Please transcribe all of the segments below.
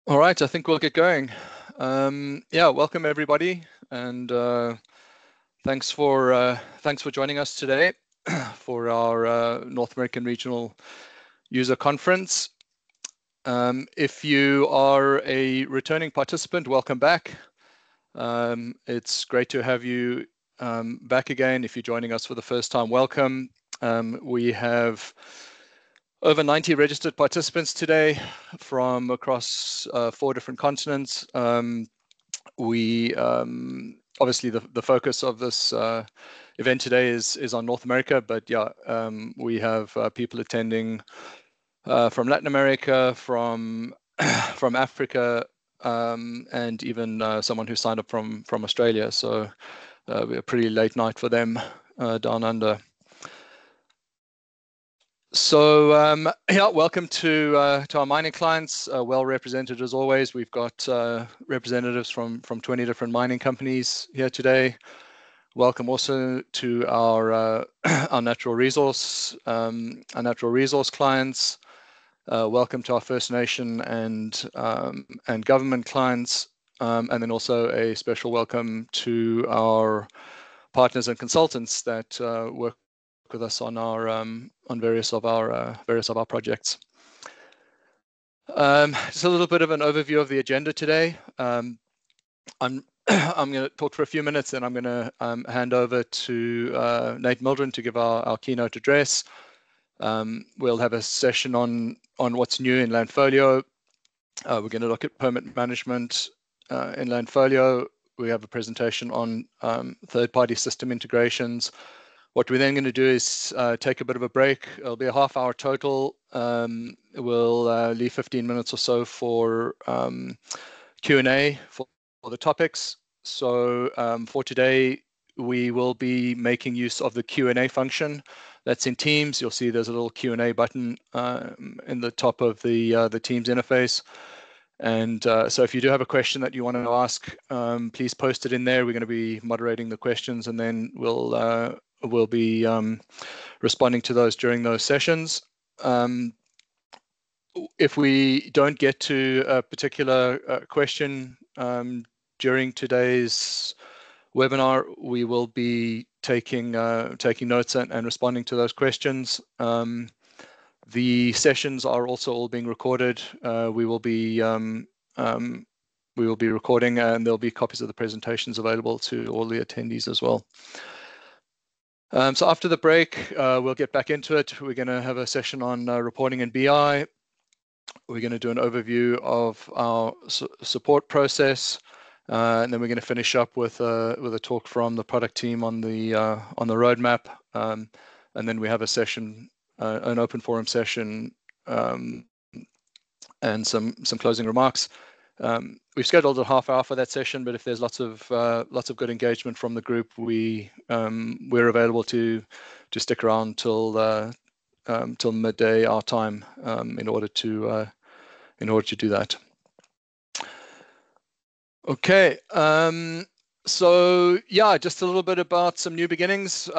All right, I think we'll get going. Yeah, welcome everybody, and thanks for joining us today for our North American Regional User Conference. If you are a returning participant, welcome back. It's great to have you back again. If you're joining us for the first time, welcome. We have over 90 registered participants today from across 4 different continents. We obviously the focus of this event today is on North America, but yeah, we have people attending from Latin America, from from Africa, and even someone who signed up from Australia. So we're a pretty late night for them down under. So yeah, welcome to our mining clients. Well represented as always. We've got representatives from 20 different mining companies here today. Welcome also to our our natural resource clients. Welcome to our First Nation and government clients, and then also a special welcome to our partners and consultants that work with us on our on various of our projects. Just a little bit of an overview of the agenda today. I'm I'm going to talk for a few minutes, and I'm going to hand over to Nate Mildren to give our keynote address. We'll have a session on what's new in Landfolio. We're going to look at permit management in Landfolio. We have a presentation on third-party system integrations. What we're then going to do is take a bit of a break. It'll be a half hour total. We'll leave 15 minutes or so for Q&A for the topics. So for today, we will be making use of the Q&A function that's in Teams. You'll see there's a little Q&A button in the top of the Teams interface. And so if you do have a question that you want to ask, please post it in there. We're going to be moderating the questions, and then we'll be responding to those during those sessions. If we don't get to a particular question during today's webinar, we will be taking notes and responding to those questions. The sessions are also all being recorded. We will be recording, and there'll be copies of the presentations available to all the attendees as well. So after the break, we'll get back into it. We're going to have a session on reporting and BI. We're going to do an overview of our support process, and then we're going to finish up with a talk from the product team on the roadmap, and then we have a session, an open forum session, and some closing remarks. We've scheduled a half hour for that session, but if there's lots of good engagement from the group, we're available to stick around till midday our time in order to do that. Okay. So yeah, just a little bit about some new beginnings.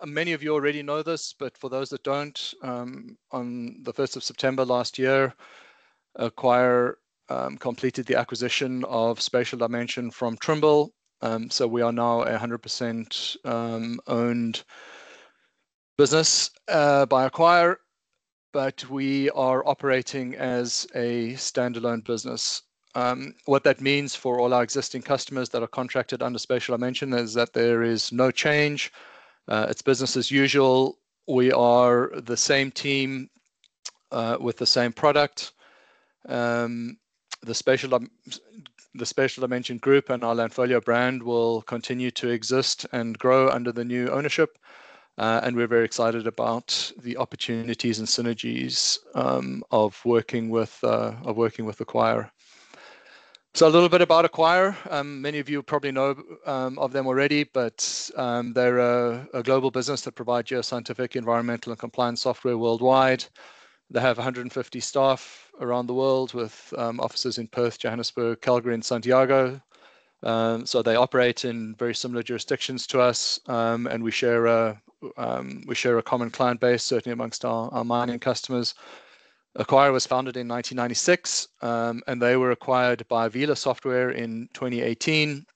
Many of you already know this, but for those that don't, on the 1st of September last year, Acquire completed the acquisition of Spatial Dimension from Trimble. So we are now a 100% owned business by Acquire, but we are operating as a standalone business. What that means for all our existing customers that are contracted under Spatial Dimension is that there is no change. It's business as usual. We are the same team with the same product. The Spatial Dimension group and our Landfolio brand will continue to exist and grow under the new ownership. And we're very excited about the opportunities and synergies of working with Acquire. So a little bit about Acquire. Many of you probably know of them already, but they're a global business that provides geoscientific, environmental, and compliance software worldwide. They have 150 staff around the world with offices in Perth, Johannesburg, Calgary, and Santiago. So they operate in very similar jurisdictions to us, and we share a common client base, certainly amongst our mining customers. Acquire was founded in 1996, and they were acquired by Vila Software in 2018.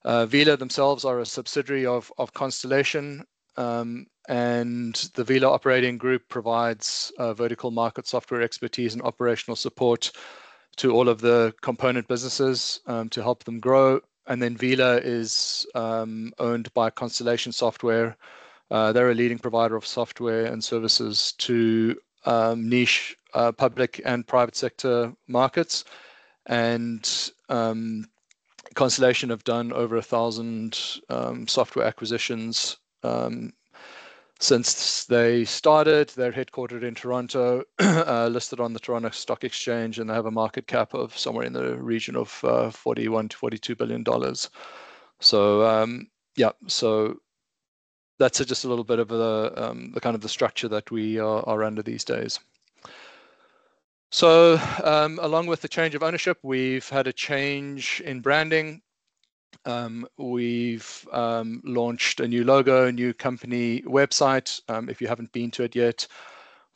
Vila themselves are a subsidiary of Constellation, and the Vila operating group provides vertical market software expertise and operational support to all of the component businesses to help them grow. And then Vila is owned by Constellation Software. They're a leading provider of software and services to niche public and private sector markets. And Constellation have done over 1,000 software acquisitions since they started. They're headquartered in Toronto, listed on the Toronto Stock Exchange, and they have a market cap of somewhere in the region of $41 to $42 billion. So yeah, so that's just a little bit of the kind of the structure that we are under these days. So along with the change of ownership, we've had a change in branding. We've launched a new logo, a new company website. If you haven't been to it yet,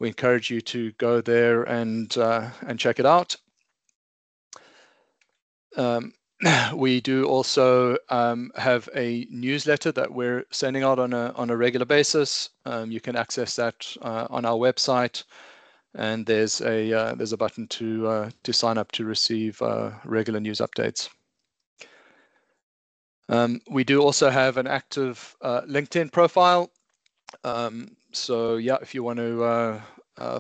we encourage you to go there and check it out. We do also have a newsletter that we're sending out on a regular basis. You can access that on our website, and there's a button to sign up to receive regular news updates. We do also have an active LinkedIn profile. So yeah, if you want to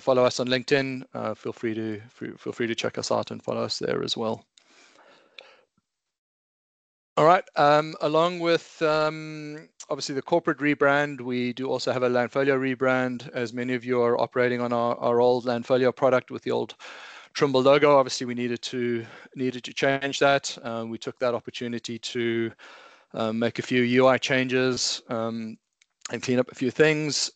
follow us on LinkedIn, feel free to check us out and follow us there as well. All right. Along with obviously the corporate rebrand, we do also have a Landfolio rebrand. As many of you are operating on our old Landfolio product with the old Trimble logo, obviously we needed to change that. We took that opportunity to make a few UI changes and clean up a few things.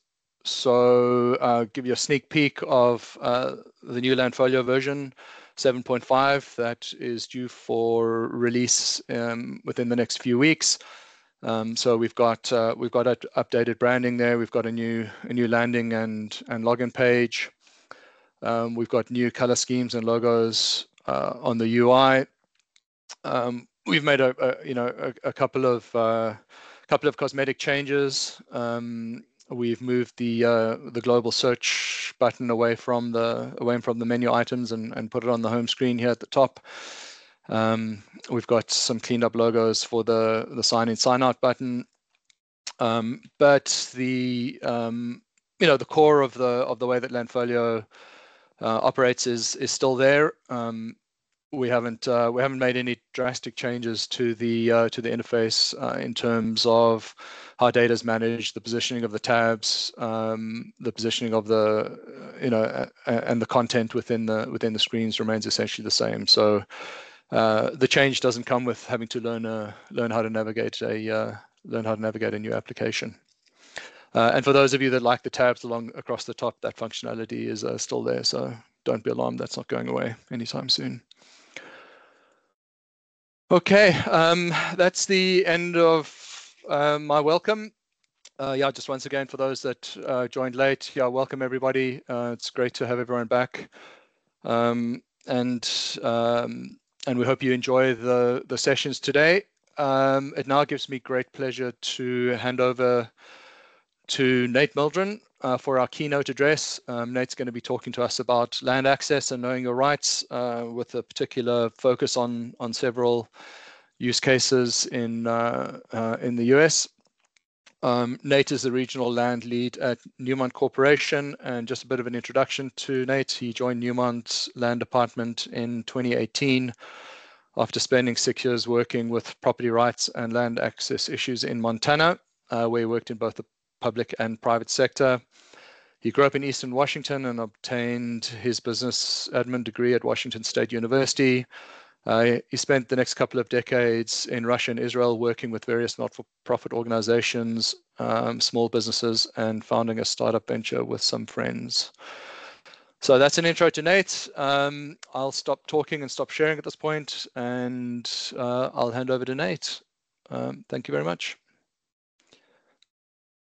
So I'll give you a sneak peek of the new Landfolio version 7.5 that is due for release within the next few weeks. So we've got updated branding there. We've got a new landing and login page. We've got new color schemes and logos on the UI. We've made a couple of cosmetic changes. We've moved the global search button away from the menu items and put it on the home screen here at the top. We've got some cleaned up logos for the sign in sign out button. But the the core of the way that Landfolio operates is still there. We haven't made any drastic changes to the interface in terms of how data is managed, the positioning of the tabs, the positioning of the and the content within the screens remains essentially the same. So the change doesn't come with having to learn how to navigate a new application. And for those of you that like the tabs across the top, that functionality is still there. So don't be alarmed, that's not going away anytime soon. Okay, that's the end of my welcome. Yeah, just once again, for those that joined late, yeah, welcome everybody. It's great to have everyone back. And we hope you enjoy the sessions today. It now gives me great pleasure to hand over to Nate Mildren for our keynote address. Nate's going to be talking to us about land access and knowing your rights, with a particular focus on several use cases in the US. Nate is the regional land lead at Newmont Corporation, and just a bit of an introduction to Nate. He joined Newmont's land department in 2018 after spending 6 years working with property rights and land access issues in Montana, where he worked in both the public and private sector. He grew up in Eastern Washington and obtained his business admin degree at Washington State University. He spent the next couple of decades in Russia and Israel working with various not-for-profit organizations, small businesses, and founding a startup venture with some friends. So that's an intro to Nate. I'll stop talking and stop sharing at this point, and I'll hand over to Nate. Thank you very much.